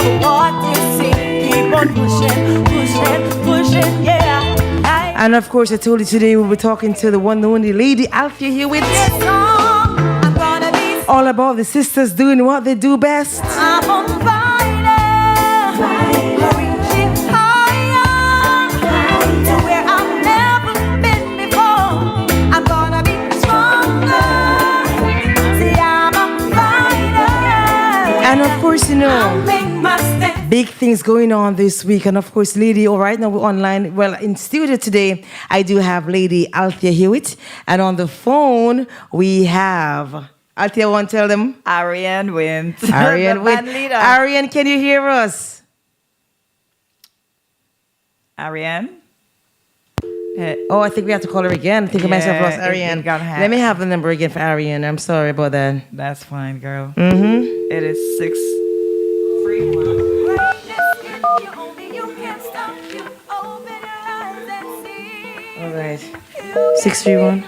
of what you see. Keep on pushing, pushing, pushing, yeah. And of course, I told you today we'll be talking to the one and only lady Althea Hewitt. All about the sisters doing what they do best. I'm on fire, reaching higher to where I've never been before. I'm gonna be stronger. See, I'm on fire. And of course, you know, big things going on this week. And of course, lady, all right, now we're online. Well, in studio today, I do have lady Althea Hewitt. And on the phone, we have... Althea, want to tell them? Ariane wins. Ariane wins. Ariane, can you hear us? Ariane? Oh, I think we have to call her again. I think I myself lost Ariane. Let me have the number again for Ariane. I'm sorry about that. That's fine, girl. Mm-hmm. It is 631. All right. 631.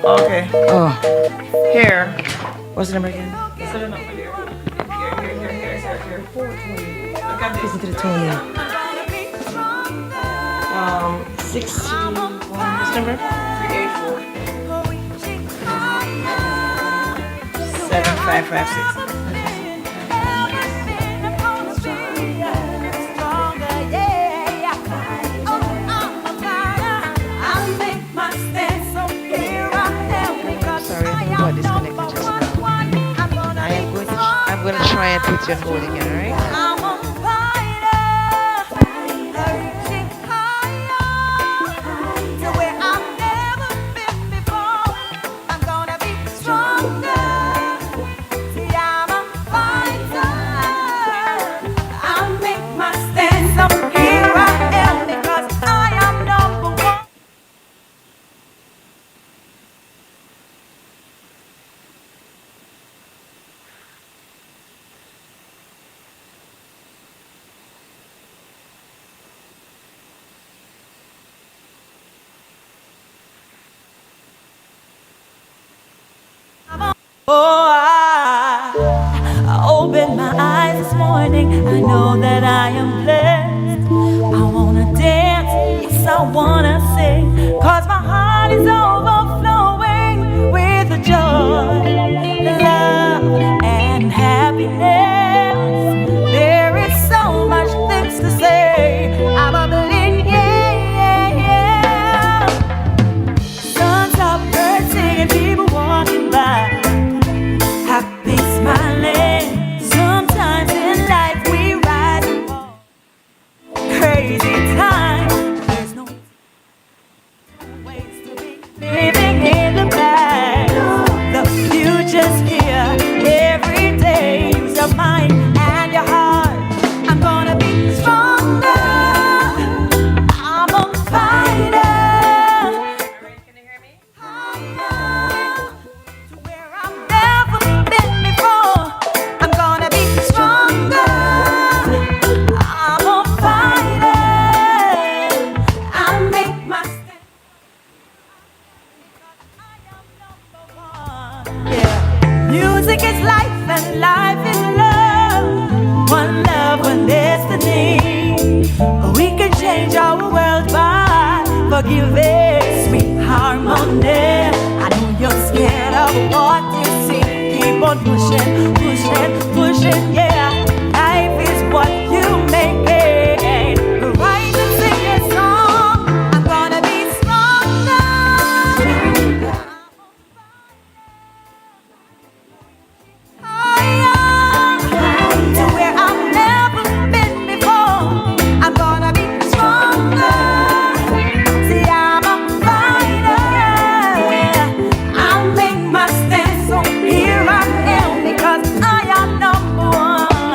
Okay. Oh. Here. What's the number again? Is there a number here? Here. 420. Listen to the tone here. 631. What's the number? 384. 7556. I'm going to try and put you on hold again, all right? I'm on fire, reaching higher to where I've never been before. I'm gonna be stronger. See, I'm a fighter. I'll make my stand. So here I am because I am number one. Oh, I opened my eyes this morning. I know that I am blessed. I wanna dance, yes, I wanna sing, 'cause my heart is overflowing with the joy, love, and happiness. There is so much things to say. I'm a believe, yeah. Suns up, birds singing, people walking by. Happy smiling. Sometimes in life we rise and fall. Crazy time. There's no ways to be living in the past. The future's here. Every day use your mind and your heart. I'm gonna be stronger. I'm on fire. Can you hear me? To where I've never been before. I'm gonna be stronger. I'm on fire. I'll make my stand. Yeah. Music is life and life is love. One love, one destiny. We can change our world by forgiving. Sweet harmony. I know you're scared of what you see. Keep on pushing, pushing, pushing, yeah. Life is what you make it. Rise and sing your song. I'm gonna be stronger. Higher to where I've never been before. I'm gonna be stronger. See, I'm a fighter. I'll make my stand. So here I am because I am number one.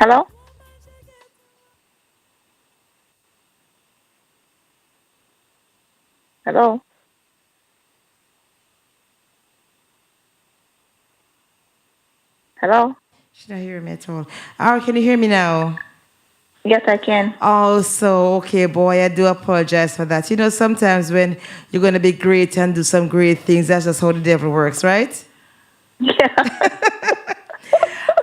Hello? Hello? Hello? Should I hear me at all? Can you hear me now? Yes, I can. Also, okay, boy, I do apologize for that. You know, sometimes when you're going to be great and do some great things, that's just how the devil works, right? Yeah,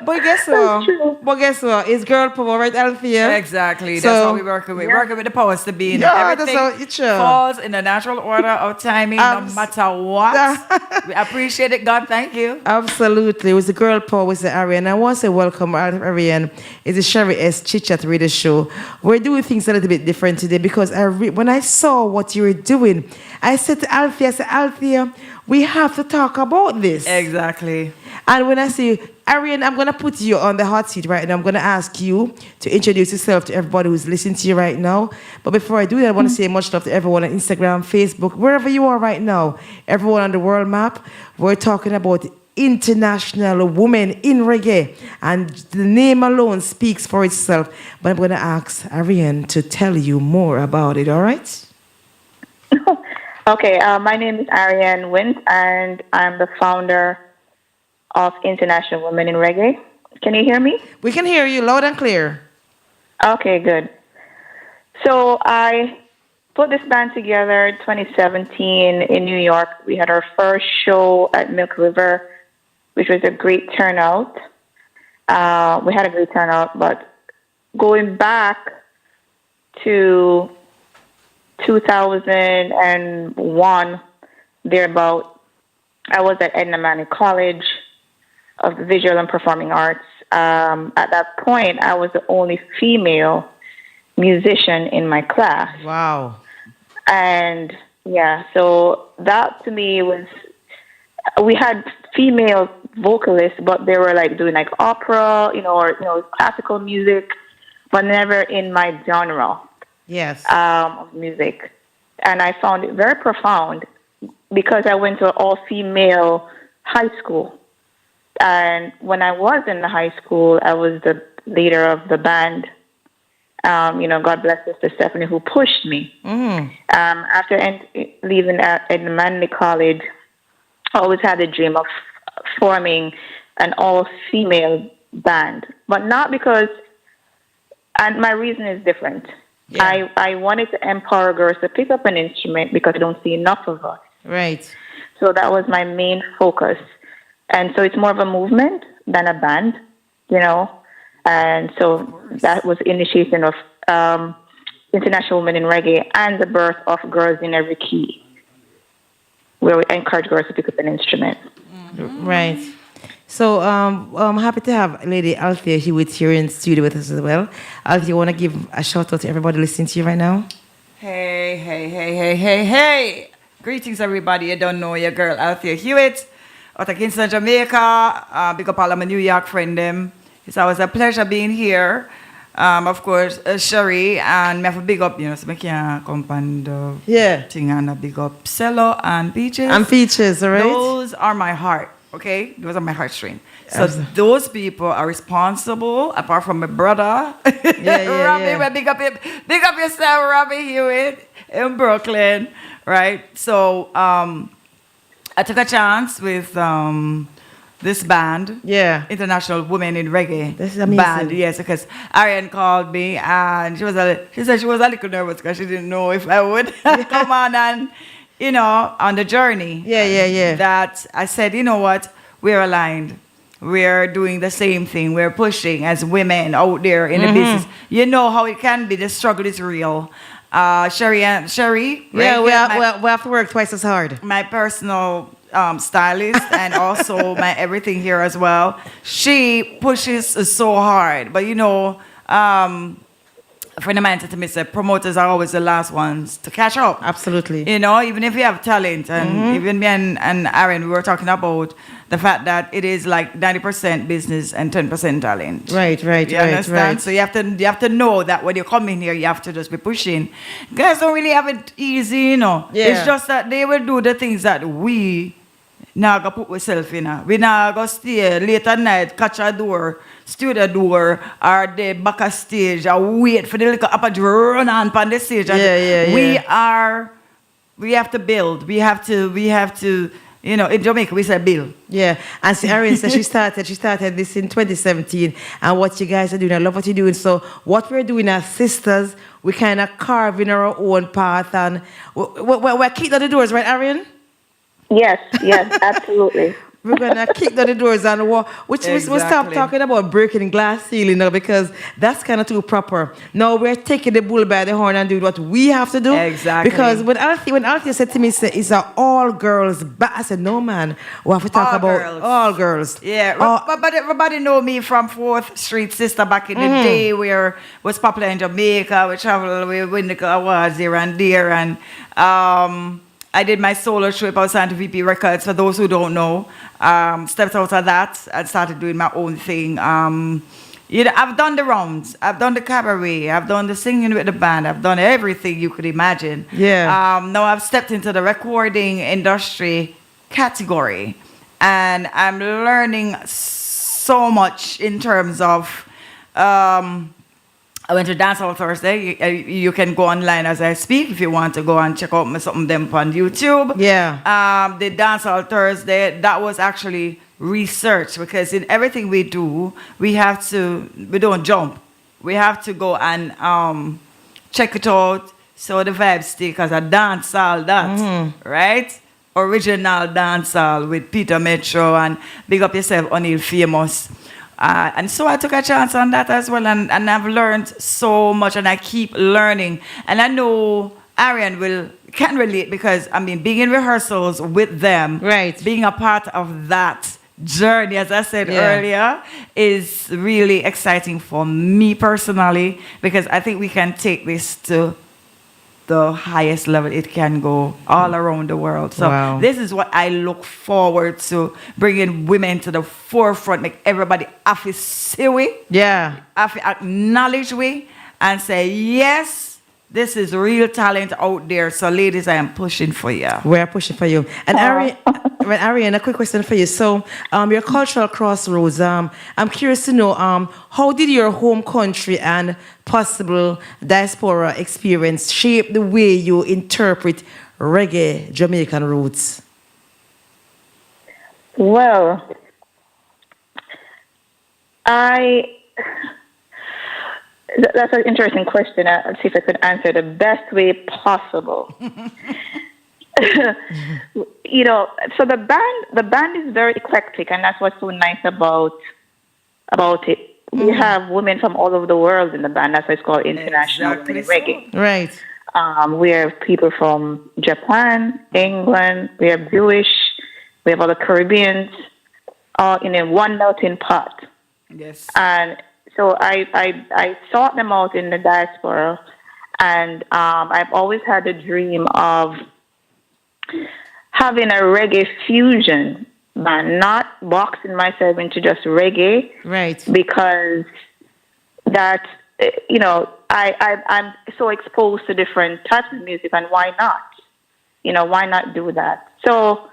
But guess that's what? true. But guess what? It's girl power, right, Althea? Exactly. That's what So, we're working with. Yeah. Working with the powers to be. yeah, that's Everything how it's true. falls in the natural order of timing, no Abs- matter what. We appreciate it, God. Thank you. Absolutely. It was the girl power with the Ariane. I want to say welcome, Ariane. It's the Sherry S. Chit Chat Radio Show. We're doing things a little bit different today because when I saw what you were doing, I said to Althea, Althea, we have to talk about this. Exactly. And when I say, Ariane, I'm going to put you on the hot seat right now. I'm going to ask you to introduce yourself to everybody who's listening to you right now. But before I do that, I want to say much love to everyone on Instagram, Facebook, wherever you are right now. Everyone on the world map. We're talking about international women in reggae. And the name alone speaks for itself. But I'm going to ask Ariane to tell you more about it, all right? Okay, my name is Ariane Wint, and I'm the founder of International Women in Reggae. Can you hear me? We can hear you loud and clear. Okay, good. So I put this band together in 2017 in New York. We had our first show at Milk River, which was a great turnout. We had a great turnout, but going back to 2001, thereabout, I was at Edna Manning College of Visual and Performing Arts. At that point, I was the only female musician in my class. Wow. And yeah, so that to me was, we had female vocalists, but they were like doing like opera, or classical music, but never in my genre. Yes. Of music. And I found it very profound because I went to an all-female high school. And when I was in the high school, I was the leader of the band. God bless Sister Stephanie, who pushed me. Mm. After leaving Edna Manley College, I always had a dream of forming an all-female band. But not because, and my reason is different. Yeah. I wanted to empower girls to pick up an instrument because I don't see enough of us. Right. So that was my main focus. And so it's more of a movement than a band, And so that was the initiation of International Women in Reggae and the birth of Girls in Every Key, where we encourage girls to pick up an instrument. Mm-hmm. Right. So I'm happy to have Lady Althea Hewitt here in the studio with us as well. Althea, you want to give a shout out to everybody listening to you right now? Hey. Greetings, everybody. You don't know your girl, Althea Hewitt, out of Kingston, Jamaica. Big up all of my New York friend them. It's always a pleasure being here. Of course, Sherry, and me have to big up, so I can't come and thing and a big up Cello and Peaches. And Peaches, all right? Those are my heart. Okay, those are my heartstrings. So those people are responsible, apart from my brother, Robbie. Yeah. Big up yourself, Robbie Hewitt in Brooklyn, right? So I took a chance with this band, International Women in Reggae. This is amazing. Band, yes, because Ariane called me and she said she was a little nervous because she didn't know if I would come on and. On the journey. Yeah. That I said, you know what? We're aligned. We're doing the same thing. We're pushing as women out there in the business. You know how it can be. The struggle is real. Sherry. Yeah, we have to work twice as hard. My personal stylist and also my everything here as well. She pushes so hard. But a friend of mine said to me, promoters are always the last ones to catch up. Absolutely. Even if you have talent. And even me and Aaron, we were talking about the fact that it is like 90% business and 10% talent. Right. You understand? Right. So you have to know that when you come in here, you have to just be pushing. Guys don't really have it easy, Yeah. It's just that they will do the things that we Now go put myself in. We now go stay late at night, catch a door, studio door, or the back of stage, or wait for the little upper run on the stage. We have to build. We have to, you know, in Jamaica we say build. Yeah, and see, Arian said she started this in 2017, and what you guys are doing, I love what you're doing. So what we're doing as sisters, we kind of carving our own path, and we're kicking down the doors, right, Arian? Yes, absolutely. We're gonna kick down the doors and walk. We'll stop talking about breaking glass ceiling now, because that's kind of too proper. Now we're taking the bull by the horn and doing what we have to do. Exactly. Because when Althea said to me, it's an all girls band, I said, no man, we have to talk about all girls. Yeah, but everybody know me from 4th Street Sister back in the day, where was popular in Jamaica. We traveled, we win the awards here and there, and I did my solo trip. I was signed to VP Records, for those who don't know. Stepped out of that and started doing my own thing. You know, I've done the rounds. I've done the cabaret. I've done the singing with the band. I've done everything you could imagine. Yeah. Now I've stepped into the recording industry category, and I'm learning so much in terms of... I went to Dancehall Thursday. You can go online as I speak if you want to go and check out something them on YouTube. Yeah. The Dancehall Thursday, that was actually research, because in everything we do, we don't jump. We have to go and check it out, so the vibe stick as a dancehall right? Original dancehall with Peter Metro, and big up yourself, O'Neill Famous. And so I took a chance on that as well, and I've learned so much, and I keep learning. And I know Arian can relate, because I mean, being in rehearsals with them, right, being a part of that journey, as I said earlier, is really exciting for me personally, because I think we can take this to the highest level it can go all around the world. So this is what I look forward to, bringing women to the forefront, make everybody have to see we, have to acknowledge we, and say, yes, this is real talent out there. So ladies, I am pushing for you. We're pushing for you. And Arian, a quick question for you. So your cultural crossroads, I'm curious to know, how did your home country and possible diaspora experience shape the way you interpret reggae Jamaican roots? Well, that's an interesting question. I'll see if I could answer the best way possible. You know, so the band is very eclectic, and that's what's so nice about it. We have women from all over the world in the band. That's why it's called International Women in Reggae. Right. We have people from Japan, England. We have Jewish. We have other Caribbeans, all in a one melting pot. Yes. And so I sought them out in the diaspora, and I've always had a dream of having a reggae fusion band, not boxing myself into just reggae, right? Because that, you know, I'm so exposed to different types of music, and why not? You know, why not do that? So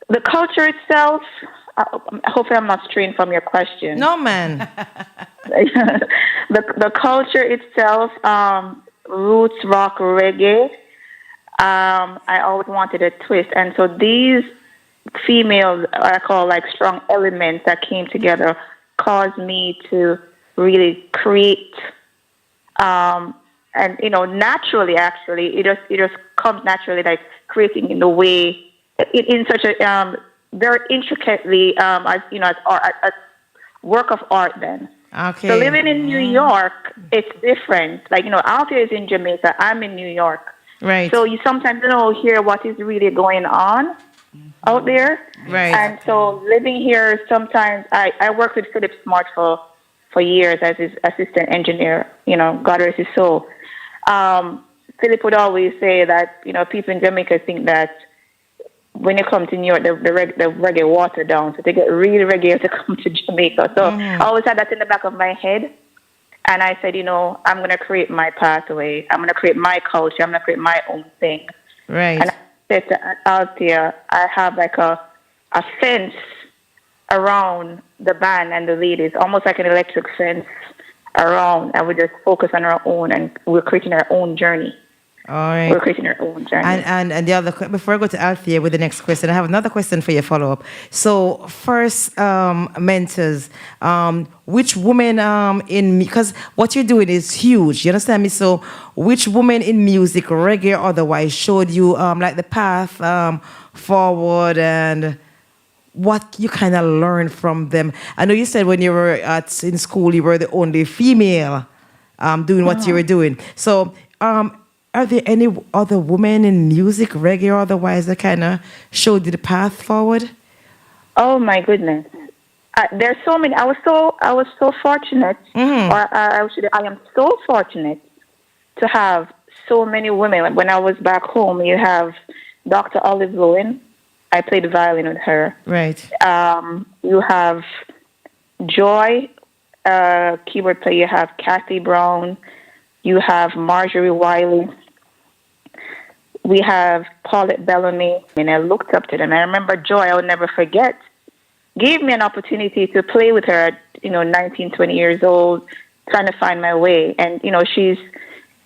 the culture itself. Hopefully, I'm not straying from your question. No, man. The culture itself, roots, rock, reggae. I always wanted a twist, and so these females I call like strong elements that came together caused me to really create. And you know, naturally, actually, it just comes naturally, like creating in the way in such a very intricately, as you know, as work of art. Then, okay. So living in New York, it's different. Like, you know, Althea is in Jamaica. I'm in New York. Right. So you sometimes don't hear what is really going on out there. Right. And so living here, sometimes I worked with Philip Smart for years as his assistant engineer. You know, God rest his soul. Philip would always say that, you know, people in Jamaica think that when you come to New York, the reggae water down. So they get really reggae to come to Jamaica. So I always had that in the back of my head. And I said, you know, I'm going to create my pathway. I'm going to create my culture. I'm going to create my own thing. Right. And said to Althea, I have like a fence around the band and the ladies, almost like an electric fence around, and we just focus on our own, and we're creating our own journey. All right. We're creating our own journey. And the other, before I go to Althea with the next question, I have another question for your follow-up. So first, mentors, which woman because what you're doing is huge, you understand me? So which woman in music, reggae or otherwise, showed you like the path forward, and what you kind of learned from them? I know you said when you were in school, you were the only female doing what you were doing. So are there any other women in music, reggae or otherwise, that kind of showed you the path forward? Oh my goodness, there's so many. I was so fortunate, or I am so fortunate to have so many women. Like when I was back home, you have Dr. Olive Lowen. I played the violin with her. Right. You have Joy, keyboard player. You have Kathy Brown. You have Marjorie Wiley. We have Paulette Bellamy. And I looked up to them. I remember Joy, I would never forget, gave me an opportunity to play with her at, 19, 20 years old, trying to find my way. And,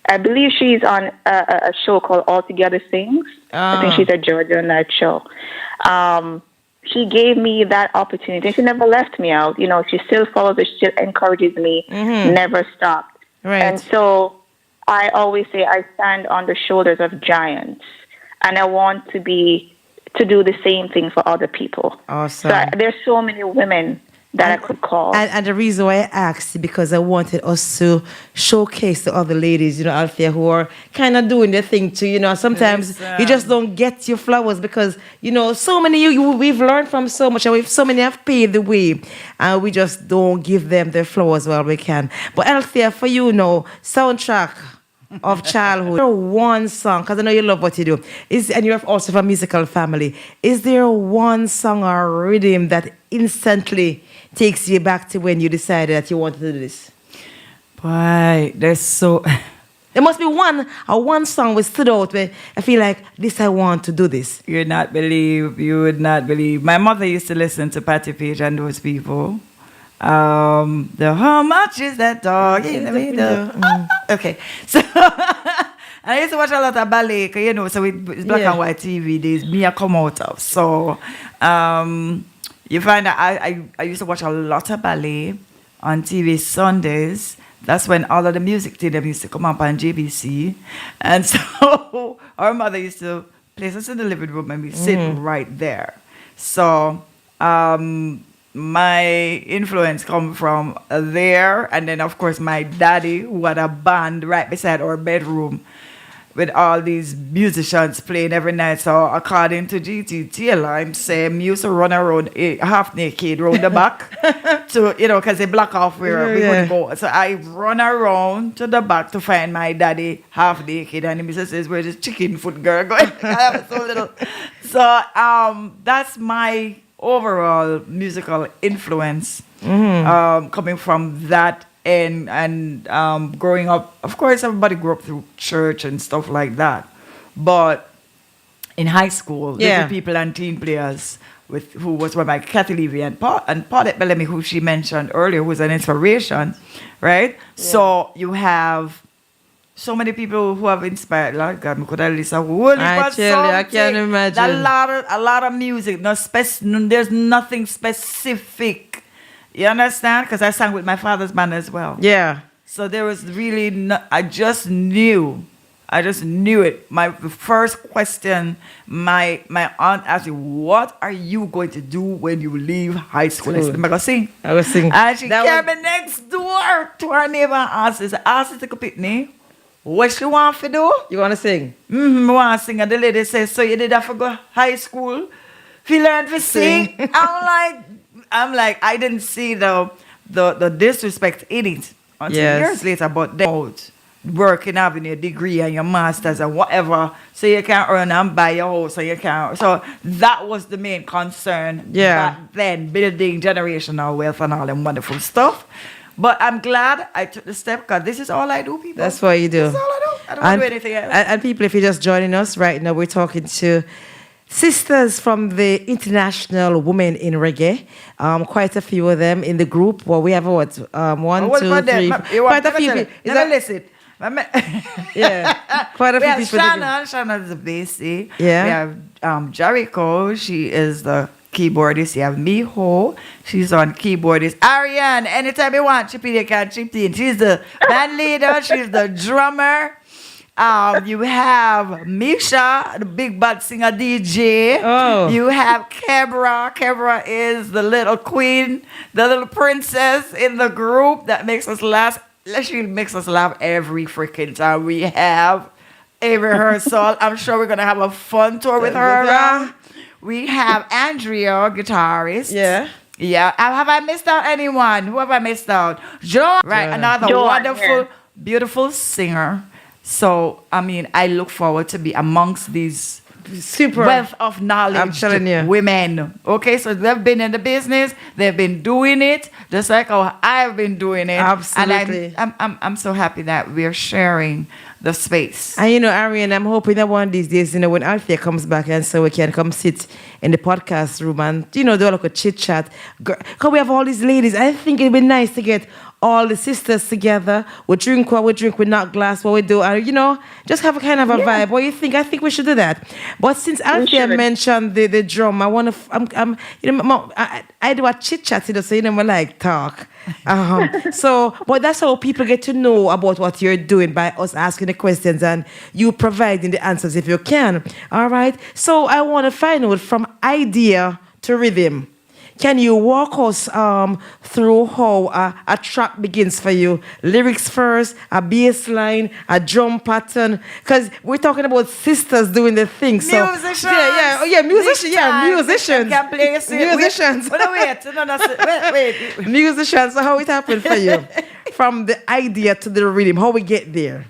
I believe she's on a show called All Together Sings. I think she's at Georgia on that show. She gave me that opportunity. She never left me out. She still follows me. She still encourages me, never stopped. Right. And so I always say I stand on the shoulders of giants, and I want to do the same thing for other people. Awesome. So there's so many women that I could call. And the reason why I asked, because I wanted us to showcase the other ladies, out there who are kind of doing their thing too. Sometimes you just don't get your flowers because, so many we've learned from so much, and so many have paved the way, and we just don't give them their flowers while we can. But Althea, for you, soundtrack of childhood, one song, because I know you love what you do, and you're also from a musical family. Is there one song or rhythm that instantly takes you back to when you decided that you wanted to do this? Boy, there's so... There must be one song which stood out where I feel like I want to do this. You would not believe. My mother used to listen to Patti Page and those people. How much is that dog in the window? Okay. So I used to watch a lot of ballet, so it's black and white TV days, me I come out of. So you find that I used to watch a lot of ballet on TV Sundays. That's when all of the music to them used to come up on JBC. And so our mother used to place us in the living room and we sit right there. So my influence come from there. And then, of course, my daddy, who had a band right beside our bedroom with all these musicians playing every night. So according to GT Taylor, I'm saying we used to run around half naked round the back to, because they block off where we couldn't go. So I run around to the back to find my daddy half naked, and he says, "Where's this chicken foot girl going?" I was so little. So that's my overall musical influence coming from that. And growing up, of course, everybody grew up through church and stuff like that. But in high school, little people and teen players, who was run by Kathy Levy and Paulette Bellamy, who she mentioned earlier, was an inspiration, right? Yeah. So you have so many people who have inspired. Lord God, I could have list a whole I can't imagine. A lot of music. There's nothing specific. You understand? Because I sang with my father's band as well. Yeah. So there was really I just knew it. My first question, my aunt asked me, "What are you going to do when you leave high school?" I said, "I'm going to sing." I was singing. And she came in next door to her neighbor and asked her to come me. What she want to do? You want to sing? I want to sing. And the lady says, "So you did have to go high school? If you learn to sing?" I'm like, I didn't see the disrespect in it until years later. But then working, having your degree and your masters and whatever, so you can earn and buy your house, so you can. So that was the main concern back then, building generational wealth and all them wonderful stuff. But I'm glad I took the step because this is all I do, people. That's what you do. That's all I do. I don't want to do anything else. And people, if you're just joining us right now, we're talking to sisters from the International Women in Reggae. Quite a few of them in the group. Well, we have what? One, What two, about them? three. You want Quite a few. never people. Is never that- listen. Yeah, quite a We few have people. Shannon is the bassy. Yeah. We have JAIRiE, she is the keyboardist. You have Miho, she's on keyboardist. Ariane, anytime you want, chip in, you can chip in. She's the band leader, she's the drummer. You have Misha, the big bad singer DJ. Oh. You have Kebra. Kebra is the little queen, the little princess in the group that makes us laugh. She makes us laugh every freaking time we have a rehearsal. I'm sure we're gonna have a fun tour with her. We have Andrea, guitarist. Yeah. Yeah. Have I missed out anyone? Who have I missed out? Joan. Right. Yeah. Another Joan, wonderful, yeah. beautiful singer. So, I mean, I look forward to be amongst these Super. wealth of knowledge I'm telling you. women. Okay, so they've been in the business, they've been doing it just like how I've been doing it. Absolutely. And I'm so happy that we're sharing the space. And you know, Ariane, I'm hoping that one of these days, you know, when Althea comes back and so we can come sit in the podcast room and, you know, do like a chit chat. Because we have all these ladies. I think it'd be nice to get all the sisters together. We drink what we drink, we knock glass, what we do, and, you know, just have a kind of a vibe. What do you think? I think we should do that. But since Althea should. mentioned the drum, I want to, you know, I do a chit chat, you know, so you know, I like talk. So, but that's how people get to know about what you're doing by us asking the questions and you providing the answers if you can. All right. So I want to find out from idea to rhythm. Can you walk us through how a track begins for you? Lyrics first, a bass line, a drum pattern. Because we're talking about sisters doing the thing. So, Musicians. Musicians. Musicians. Can play a Musicians. Wait. Musicians. So how it happened for you? From the idea to the rhythm, how we get there?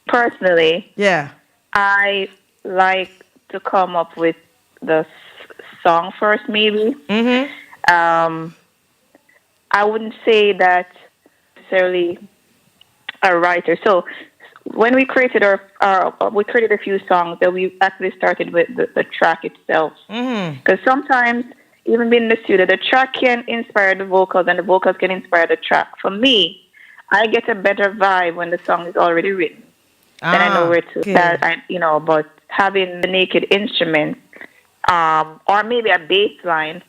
Personally, Yeah. I like to come up with the song first, maybe. Mm-hmm. I wouldn't say that necessarily a writer. So when we created we created a few songs that we actually started with the track itself. Because sometimes, even being in the studio, the track can inspire the vocals and the vocals can inspire the track. For me, I get a better vibe when the song is already written. Then I know where to start, but having the naked instrument, or maybe a bass line,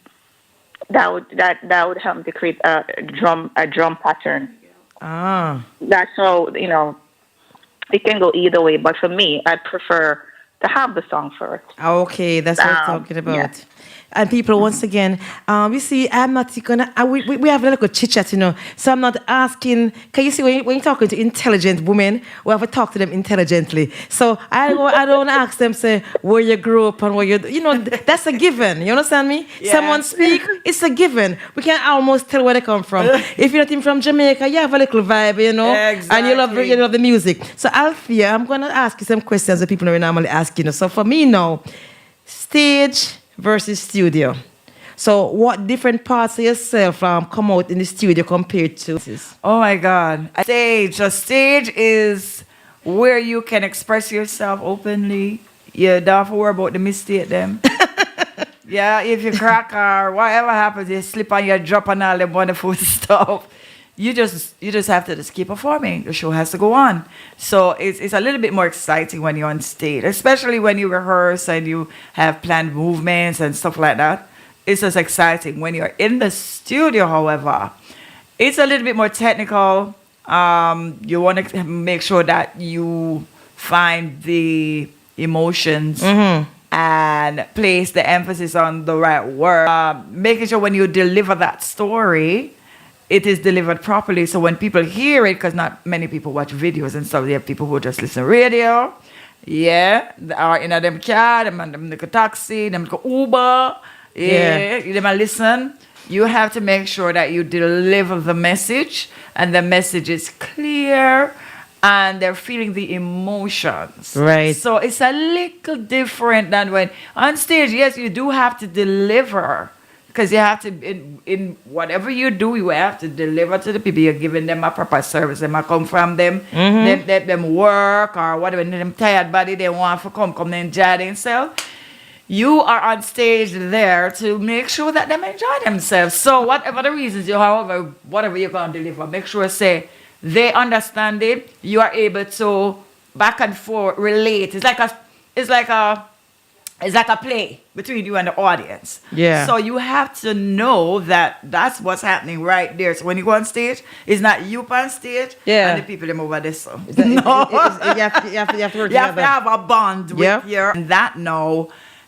that would help me to create a drum pattern. That's how, it can go either way. But for me, I prefer to have the song first. Okay, that's what I'm talking about. Yeah. And people, once again, you see, I'm not gonna. We have a little chit chat, you know. So I'm not asking. Can you see when you're talking to intelligent women, we have to talk to them intelligently. So I don't ask them say where you grew up and where that's a given. You understand me? Yeah. Someone speak, it's a given. We can almost tell where they come from. If you're not even from Jamaica, you have a little vibe, you know, and you love the music. So Althea, I'm gonna ask you some questions that people don't normally ask, you know. So for me now, stage versus studio. So what different parts of yourself come out in the studio compared to this? Oh my God. A stage is where you can express yourself openly. You don't have to worry about the mistake them. Yeah, if you crack or whatever happens, you slip and you drop and all them wonderful stuff. You just have to just keep performing. The show has to go on. So it's a little bit more exciting when you're on stage, especially when you rehearse and you have planned movements and stuff like that. It's just exciting. When you're in the studio, however, it's a little bit more technical. You want to make sure that you find the emotions and place the emphasis on the right word. Making sure when you deliver that story, it is delivered properly. So when people hear it, because not many people watch videos and stuff, they have people who just listen to radio. Yeah, they are in a them car, them like a taxi, them like a Uber. Yeah, they might listen. You have to make sure that you deliver the message and the message is clear and they're feeling the emotions. Right. So it's a little different than when on stage, yes, you do have to deliver Because you have to, in whatever you do, you have to deliver to the people. You're giving them a proper service. They might come from them, them work or whatever, them tired body, they want to come and enjoy themselves. You are on stage there to make sure that them enjoy themselves. So whatever the reasons, whatever you're going to deliver, make sure they understand it. You are able to back and forth relate. It's like a play between you and the audience. Yeah. So you have to know that that's what's happening right there. So when you go on stage, it's not you on stage and the people them over there. So You have to work you together. have to have a bond with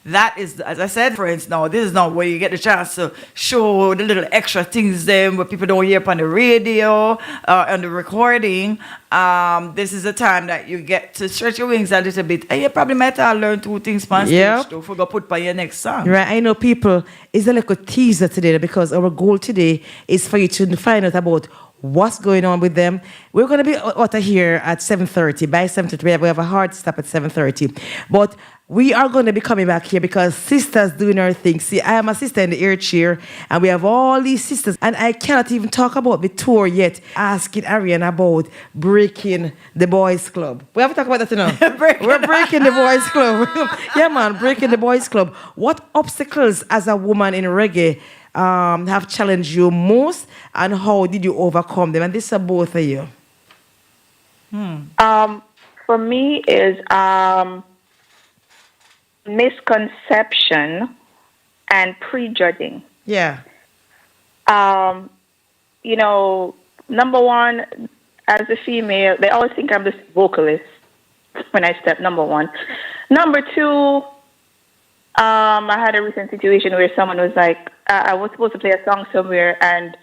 that is, as I said, friends, now this is not where you get the chance to show the little extra things them where people don't hear up on the radio on the recording. This is a time that you get to stretch your wings a little bit, and you probably might have learned 2 things on stage to forget put by your next song. Right, I know people, it's like a teaser today because our goal today is for you to find out about what's going on with them. We're going to be out of here at 7:30. By 7:30, we have a hard stop at 7:30. But we are going to be coming back here because sisters doing her thing. See, I am a sister in the air chair, and we have all these sisters, and I cannot even talk about the tour yet. Asking Ariane about breaking the boys' club. We have to talk about that now. We're breaking the boys' club. Yeah, man, breaking the boys' club. What obstacles as a woman in reggae have challenged you most, and how did you overcome them? And this is both of you. For me is misconception and prejudging. Yeah. Number one, as a female, they always think I'm this vocalist when I step, number one. Number two, I had a recent situation where someone was like, I was supposed to play a song somewhere, and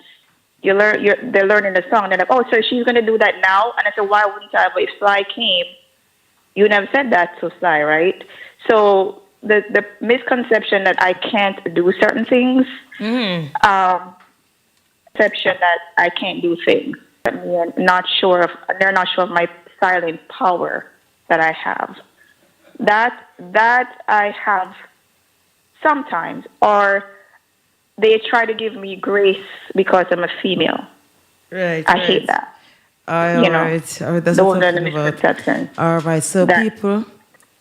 they're learning the song. And they're like, oh, so she's going to do that now? And I said, why wouldn't I? But if Sly came, you never said that to Sly, right? So the misconception that I can't do certain things, perception that I can't do things. They're not sure of my silent power that I have. That I have sometimes, or they try to give me grace because I'm a female. Right. I hate that. All right. That's those are the misconceptions. All right. So people,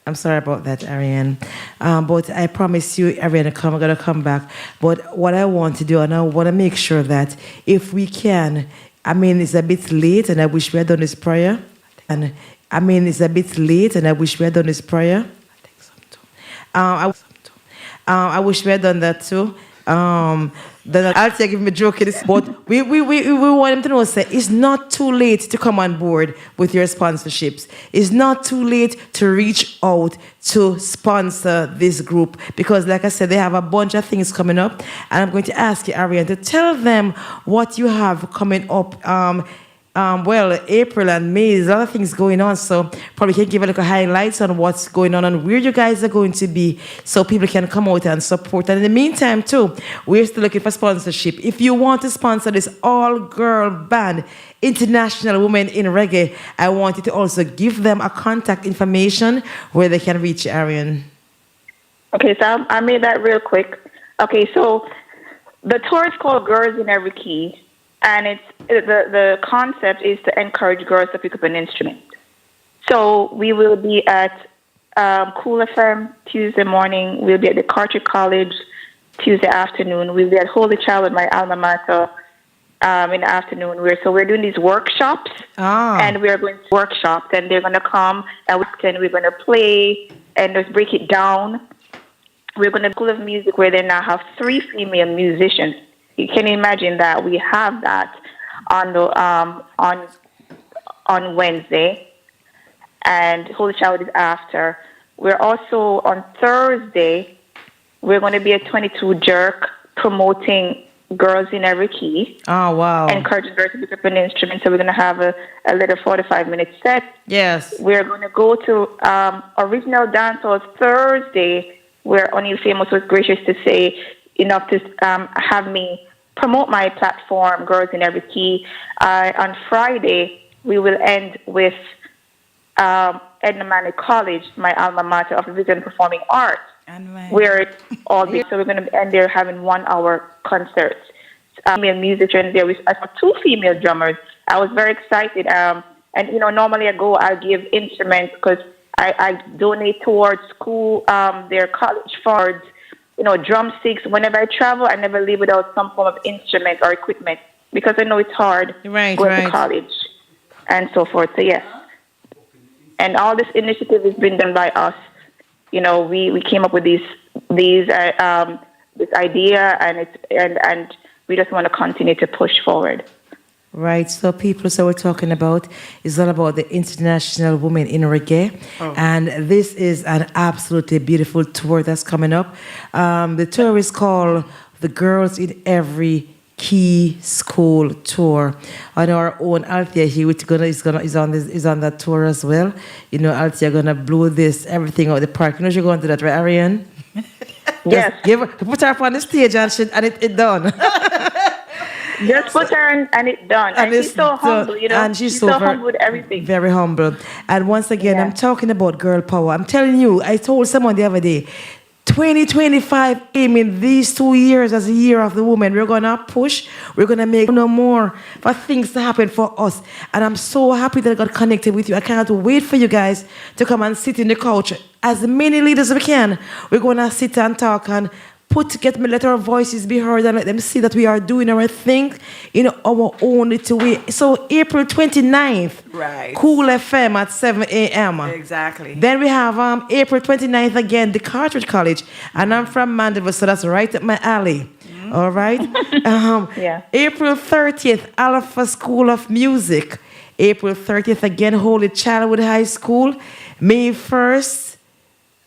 I'm sorry about that, Ariane. But I promise you, Ariane, I'm going to come back. But what I want to do, and I want to make sure that if we can, I mean, it's a bit late, and I wish we had done this prior. And I mean, it's a bit late, and I wish we had done this prior. I think so too. I wish we had done that too. Then Althea give me a joke in this, but we want him to know, say, it's not too late to come on board with your sponsorships. It's not too late to reach out to sponsor this group, because like I said, they have a bunch of things coming up, and I'm going to ask you, Ariane, to tell them what you have coming up. April and May, there's a lot of things going on, so probably can give a little highlights on what's going on and where you guys are going to be, so people can come out and support. And in the meantime, too, we're still looking for sponsorship. If you want to sponsor this all-girl band, International Women in Reggae, I want you to also give them a contact information where they can reach Ariane. Okay, so I made that real quick. Okay, so the tour is called Girls in Every Key. And it's the concept is to encourage girls to pick up an instrument. So we will be at Cool FM Tuesday morning. We'll be at the Carter College Tuesday afternoon. We'll be at Holy Child with my alma mater in the afternoon. We're doing these workshops, and we're going to workshops, and they're going to come and we're going to play and just break it down. We're going to School of Music, where they now have 3 female musicians. You can imagine that we have that on the on Wednesday, and Holy Child is after. We're also on Thursday. We're going to be at 22 Jerk promoting Girls in Every Key. Oh wow! Encouraging girls to pick up an instrument. So we're going to have a little 45-minute set. Yes. We're going to go to Original Dancehall Thursday, where O'Neill Famous was gracious to say enough to have me promote my platform, Girls in Every Key. On Friday, we will end with Edna Manley College, my alma mater of Visual and Performing Arts. And when? where all the so we're going to end there having 1 hour concerts. Female musicians there. I saw 2 female drummers. I was very excited. And normally I give instruments because I donate towards school, their college funds. Drumsticks. Whenever I travel, I never leave without some form of instrument or equipment because I know it's hard going to college and so forth. So yes, and all this initiative has been done by us. We came up with this idea, and we just want to continue to push forward. Right, so people, so we're talking about is all about the International Women in Reggae, and this is an absolutely beautiful tour that's coming up. The tour is called the Girls in Every Key School Tour. I know our own Althea Hewitt is on that tour as well. Althea gonna blow everything out of the park. She's going to that, right, Ariane? Yes. Put her up on the stage and it done. Just put her and it's done. And she's so humble, And she's so humble with everything. Very humble. And once again, I'm talking about girl power. I'm telling you, I told someone the other day, 2025 aiming these 2 years as a year of the woman. We're going to push. We're going to make no more for things to happen for us. And I'm so happy that I got connected with you. I can't wait for you guys to come and sit in the couch. As many leaders as we can, we're going to sit and talk and let our voices be heard and let them see that we are doing our thing in our own little way. So April 29th, right. Cool FM at 7 a.m. Exactly. Then we have April 29th again, the Cartridge College. And I'm from Mandeville, so that's right up my alley. All right? Yeah. April 30th, Alpha School of Music. April 30th again, Holy Childhood High School. May 1st,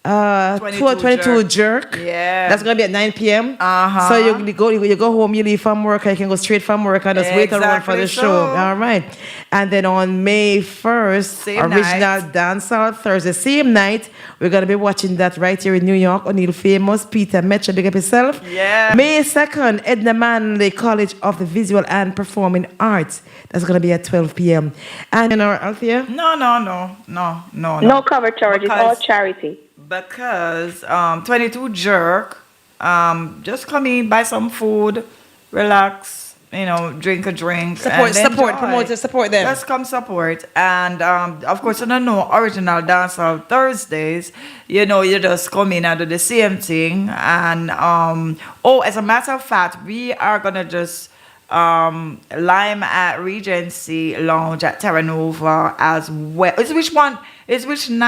22 jerk. Yeah. That's gonna be at 9 p.m. Uh-huh. So you go home, you leave from work, and you can go straight from work and just wait around for the show. All right. And then on May 1st, original dancehall Thursday, same night, we're gonna be watching that right here in New York. O'Neill Famous, Peter Metro, big up yourself. Yeah. May 2nd, Edna Manley College of the Visual and Performing Arts. That's gonna be at 12 p.m. And Althea? No cover charge. It's all charity. Because 22 jerk, just come in, buy some food, relax, drink a drink. Support them. Just come support. And of course, I don't know, original dancehall Thursdays, you just come in and do the same thing. And as a matter of fact, we are gonna just Lime at Regency Lounge at Terra Nova as well. Is which night? Is Wednesday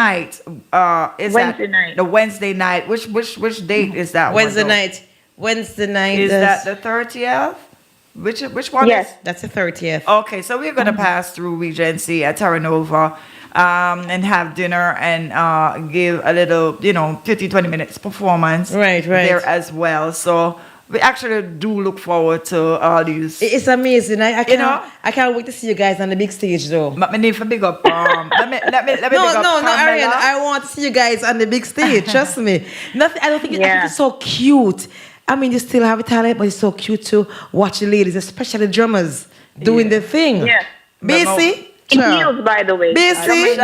that night. The Wednesday night? Which date is that? Wednesday one, night. Wednesday night. Is that the 30th? Which one? Yes, that's the 30th. Okay, so we're gonna pass through Regency at Terra Nova, and have dinner and give a little, 15-20 minutes performance. Right. There as well. So we actually do look forward to all these. It's amazing. I can't wait to see you guys on the big stage, though. But me need to big up. Let me big up. No, Carmela. Ariane. I want to see you guys on the big stage. Trust me. Nothing. I think it's so cute. I mean, you still have a talent, but it's so cute to watch the ladies, especially the drummers, doing the thing. Yeah. Busy. In heels, by the way. Busy.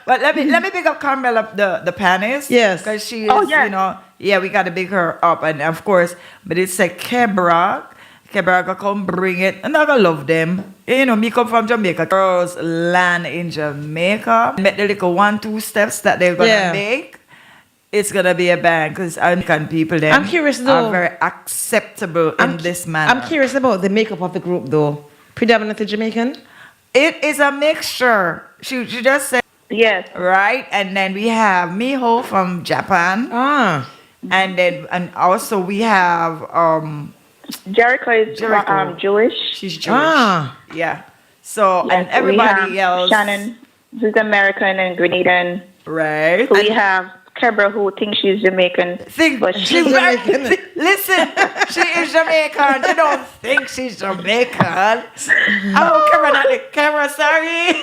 But let me pick up Carmela, the panelist. Yes. Because she is, we got to big her up. And of course, but it's a Kebra gonna come bring it. And I gonna love them. Me come from Jamaica. Girls land in Jamaica. Make the little 1-2 steps that they're gonna make. It's gonna be a bang because American people I'm curious, though, are very acceptable in this manner. I'm curious about the makeup of the group, though. Predominantly Jamaican? It is a mixture. She just said. Yes. Right? And then we have Miho from Japan. And also we have Jericho is Jewish. She's Jewish. Yeah. So yes, and everybody else. Shannon, who's American and Grenadian. Right. We have Kebra, who thinks she's Jamaican. But she's Jamaican. Listen, she is Jamaican. You don't think she's Jamaican. Oh, Kebra, sorry.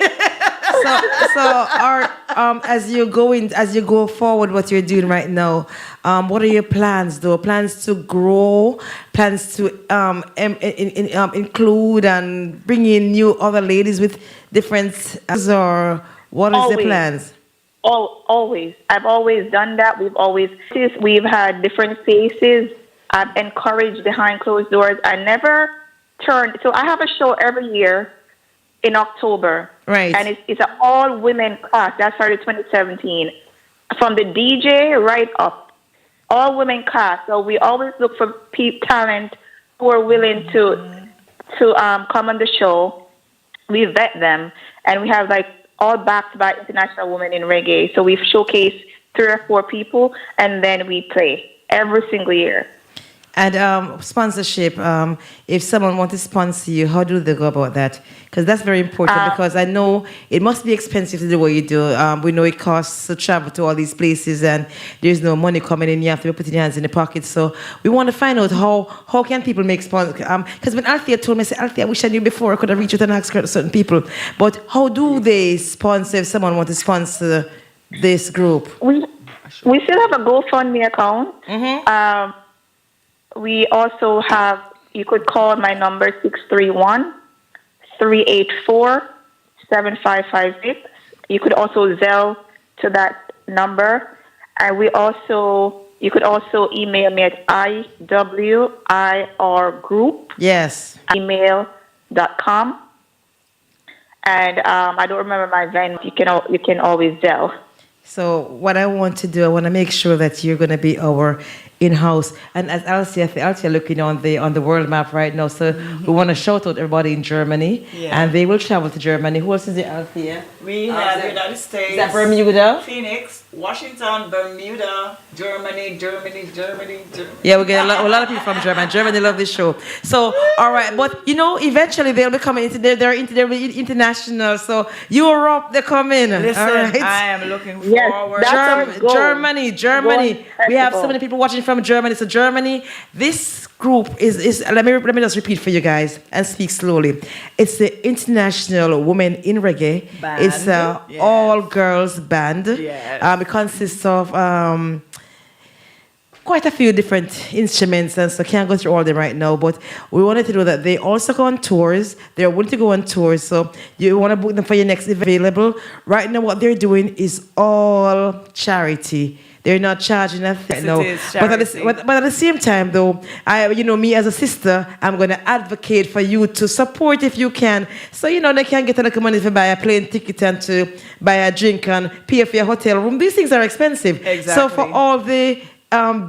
As you go forward, what you're doing right now, what are your plans, though? Plans to grow, plans to include and bring in new other ladies with different, or what is the plans? Always. I've always done that. We've had different faces. I've encouraged behind closed doors. I never turned. So I have a show every year in October. Right. And it's an all-women class. That started 2017. From the DJ right up. All-women class. So we always look for talent who are willing to come on the show. We vet them. And we have like all backed by international women in reggae. So we've showcased 3 or 4 people, and then we play every single year. And sponsorship, if someone wants to sponsor you, how do they go about that? Because that's very important, because I know it must be expensive to do what you do. We know it costs to travel to all these places, and there's no money coming in. You have to be putting your hands in the pocket. So we want to find out how can people make sponsor. Because when Althea told me, I said, Althea, I wish I knew before. I could have reached out and asked certain people. But how do they sponsor if someone wants to sponsor this group? We still have a GoFundMe account. Mm-hmm. We also have, you could call my number 631-384-7556. You could also Zelle to that number. And you could also email me at iwirgroup. Yes. email.com. And I don't remember my Venmo. You can always Zelle. So what I want to do, I want to make sure that you're going to be our in-house. And as Althea looking on the world map right now, so we want to shout out everybody in Germany, and they will travel to Germany. Who else is there, Althea? We have the United States. Is that Bermuda? Phoenix, Washington, Bermuda, Germany. Yeah, we get a lot of people from Germany. Germany love this show. So, all right, but eventually they'll be coming into they'll be international. So Europe, they're coming. Listen, all right? I am looking forward. Germany. We have so many people watching from Germany. So Germany, this group is let me just repeat for you guys and speak slowly. It's the International Women in Reggae. Band. It's all girls band. Yes. It consists of quite a few different instruments, and so I can't go through all of them right now, but we wanted to know that they also go on tours. They're willing to go on tours, so you want to book them for your next available. Right now, what they're doing is all charity. They're not charging a thing. No. But at the same time, though, me as a sister, I'm going to advocate for you to support if you can. So, they can get a little money to buy a plane ticket and to buy a drink and pay for your hotel room. These things are expensive. Exactly. So for all the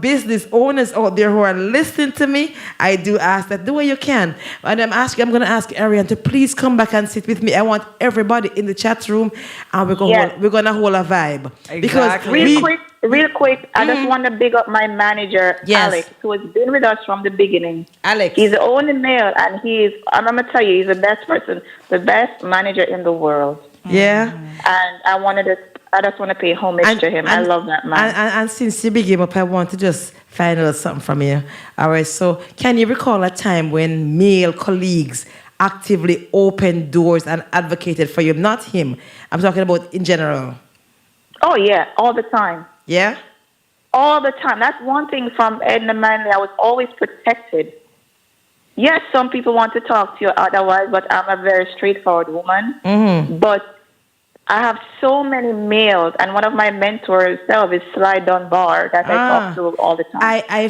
business owners out there who are listening to me, I do ask that do what you can. And I'm going to ask Ariane to please come back and sit with me. I want everybody in the chat room, and we're going to hold a vibe. Exactly. Because Real quick, I just want to big up my manager, Alex, who has been with us from the beginning. Alex. He's the only male, and I'm going to tell you, he's the best person, the best manager in the world. Yeah. And I just want to pay homage to him. I love that man. And since you big him up, I want to just find out something from you. All right, so can you recall a time when male colleagues actively opened doors and advocated for you? Not him. I'm talking about in general. Oh, yeah, all the time. Yeah? All the time. That's one thing from Edna Manley. I was always protected. Yes, some people want to talk to you otherwise, but I'm a very straightforward woman. Mm-hmm. But I have so many males, and one of my mentors is Sly Dunbar that I talk to all the time. I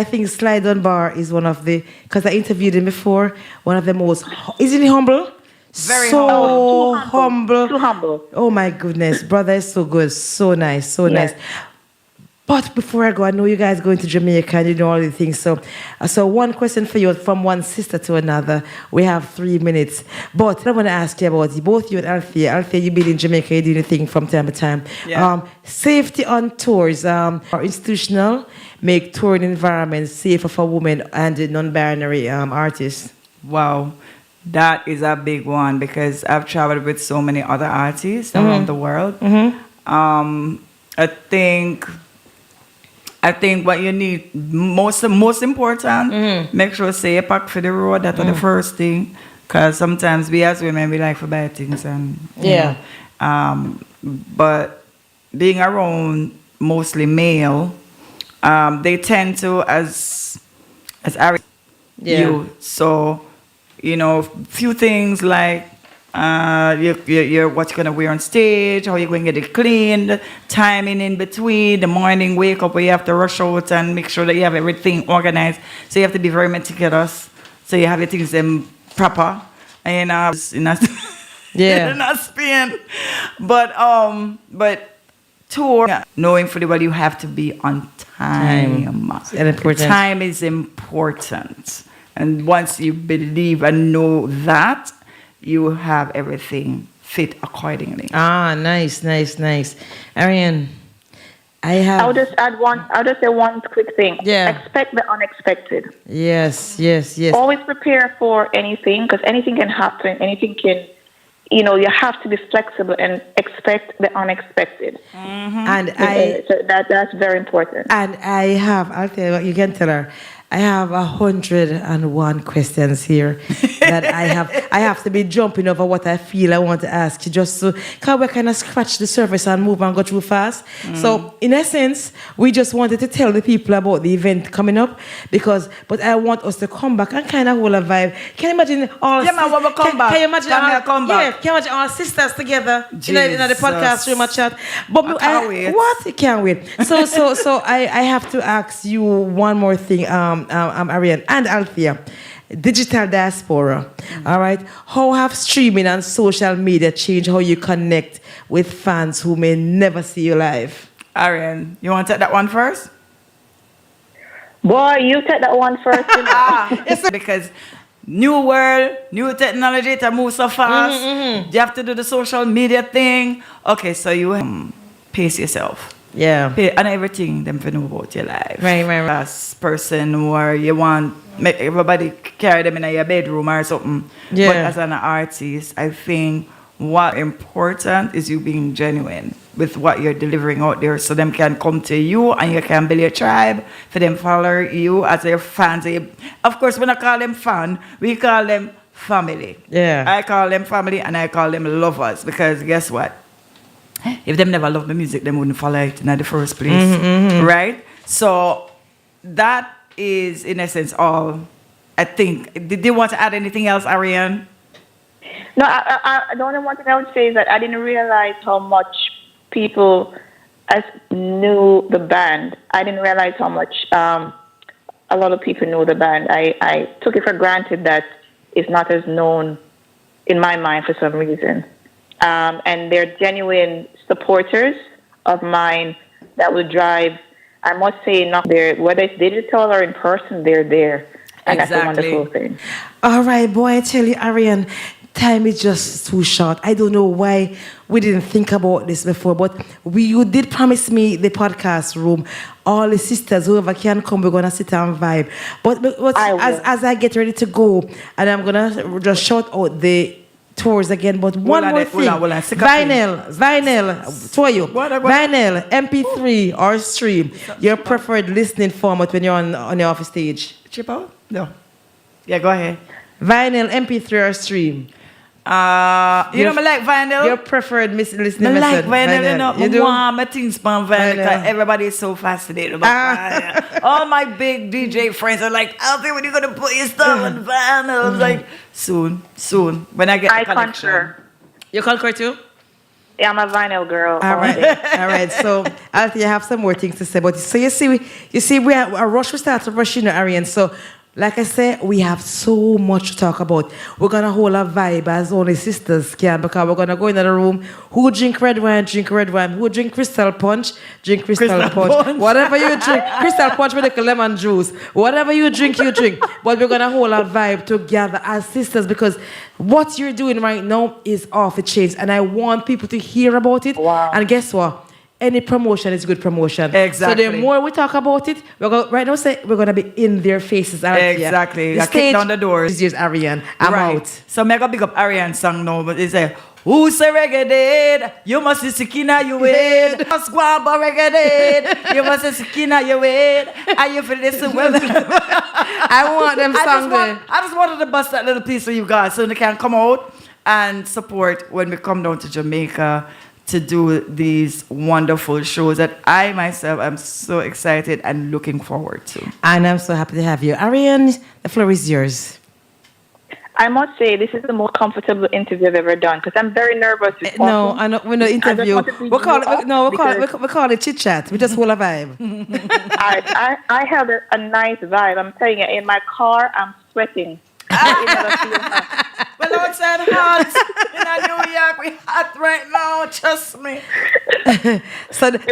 think Sly Dunbar is one of the, because I interviewed him before, one of the most, isn't he humble? Very humble. Too humble. Oh my goodness, brother is so good, so nice, nice. But before I go, I know you guys going to Jamaica and you know all the things. So one question for you from one sister to another. We have 3 minutes. But I want to ask you about both you and Althea. Althea, you've been in Jamaica, you do anything from time to time. Yeah. Safety on tours. Our institutional make touring environments safer for women and non-binary artists. Wow. That is a big one because I've traveled with so many other artists around the world. Mm-hmm. I think what you need most important, make sure say you pack for the road. That's the first thing, because sometimes we as women we like to buy things and but being around mostly male, they tend to as you. So few things like You're what you're gonna wear on stage, how you're going to get it cleaned, timing in between, the morning wake up where you have to rush out and make sure that you have everything organized. So you have to be very meticulous. So you have your things proper. And Yeah. not Spain. But tour, knowing fully well you have to be on time. And important. Time is important. And once you believe and know that, you have everything fit accordingly. Ah, nice. Ariane, I'll just say one quick thing. Yeah. Expect the unexpected. Yes. Always prepare for anything, because anything can happen. Anything can, you have to be flexible and expect the unexpected. And So that's very important. And I'll tell you what, you can tell her. I have 101 questions here that I have to be jumping over what I feel I want to ask you, just so can we kind of scratch the surface and move and go through fast. So in essence, we just wanted to tell the people about the event coming up, but I want us to come back and kind of hold a vibe. Can you imagine all? Yeah, man, when we come back. Can you imagine Come back. Yeah, can you imagine all sisters together in the podcast room and chat? But I can't wait. What? You can't wait. So I have to ask you one more thing, Ariane and Althea. Digital diaspora. All right. How have streaming and social media changed how you connect with fans who may never see you live? Ariane, you want to take that one first? Boy, you take that one first. It's because new world, new technology to move so fast. You have to do the social media thing. Okay, so you pace yourself. Yeah. And everything them to know about your life. Right. As person where you want make everybody carry them in your bedroom or something. Yeah. But as an artist, I think what important is you being genuine with what you're delivering out there, so them can come to you and you can build your tribe for them follow you as their fans. Of course, when I call them fan, we call them family. Yeah. I call them family and I call them lovers, because guess what? If them never loved the music, they wouldn't follow it in the first place, right? So that is, in essence, all. I think. Did you want to add anything else, Ariane? No, the only one thing I would say is that I didn't realize how much people knew the band. I didn't realize how much a lot of people knew the band. I took it for granted that it's not as known in my mind for some reason. And they're genuine supporters of mine that would drive, I must say, not there, whether it's digital or in person, they're there. And that's a wonderful thing. All right, boy, I tell you, Ariane, time is just too short. I don't know why we didn't think about this before, but you did promise me the podcast room. All the sisters, whoever can come, we're going to sit and vibe. But as I get ready to go, and I'm going to just shout out the tours again, but one more thing. Vinyl, to you. Vinyl, MP3 or stream. Your preferred listening format when you're on your office stage. Chip out? No. Yeah, go ahead. Vinyl, MP3 or stream. You know, I like vinyl. Your preferred listening I method. like vinyl, you know. You do? I want my things on vinyl because everybody is so fascinated about vinyl. All my big DJ friends are like, Althea, when are you going to put your stuff on vinyl? I was like, soon. When I get the connection. Concur. You concur too? Yeah, I'm a vinyl girl. All right. So Althea, I have some more things to say. But so you see, we are a rush. We start to rush, Ariane. So, like I said, we have so much to talk about. We're gonna hold a vibe as only sisters can, because we're gonna go in the room. Who drink red wine? Drink red wine. Who drink crystal punch? Drink crystal punch. Whatever you drink, crystal punch with a lemon juice. Whatever you drink, you drink. But we're gonna hold a vibe together as sisters, because what you're doing right now is off the chains, and I want people to hear about it. Wow. And guess what? Any promotion is good promotion. Exactly. So the more we talk about it, we're going to be in their faces. Exactly. The I kick down the doors. This year's Ariane. I'm out. So mega big up Ariane song now, but they say, who say reggae dead? You must see Sikina you wait. Squabba reggae dead. You must see Sikina you wait. Are you for this? I want them songs there. I just wanted to bust that little piece for you guys so they can come out and support when we come down to Jamaica to do these wonderful shows that I myself am so excited and looking forward to. And I'm so happy to have you. Ariane, the floor is yours. I must say this is the most comfortable interview I've ever done because I'm very nervous. With No, talking. I know we're not interview. want to be We call you it no, up we call it chit chat. We just hold a vibe. I have a nice vibe. I'm telling you, in my car, I'm sweating. You never feel that. Well, outside hot. In New York, we hot right now. Trust me. So this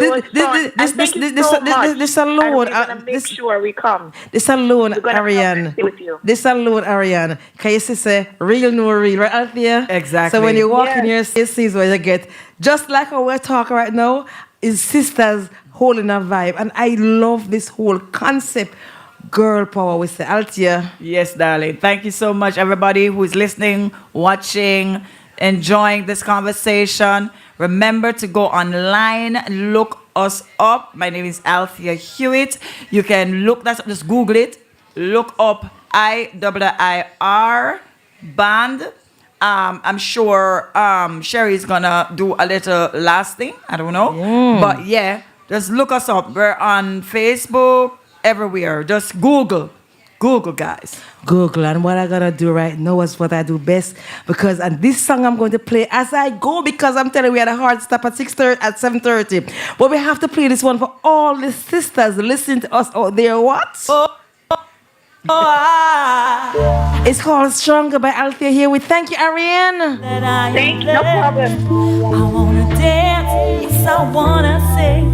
alone, And we're gonna make sure we come. this alone, We're gonna Ariane. come with you. This alone, Ariane. Can you see say real no real right out there? Exactly. So when you walk in Yes. here, you see what you get. Just like how we're talking right now, is sisters holding a vibe, and I love this whole concept. Girl power with the Althea. Yes, darling. Thank you so much, everybody who is listening, watching, enjoying this conversation. Remember to go online, look us up. My name is Althea Hewitt. You can look that up, just Google it. Look up IIR band. I'm sure Sherry's gonna do a little last thing. I don't know. But yeah, just look us up. We're on Facebook, everywhere. Just Google, guys. Google, and what I'm gonna do right now is what I do best, because and this song I'm going to play as I go, because I'm telling you we had a hard stop at 6:30 at 7:30, but we have to play this one for all the sisters listening to us out there. What? It's called Stronger by Althea here. We thank you, Ariane. Thank you, no problem. I wanna dance, yes, I wanna sing.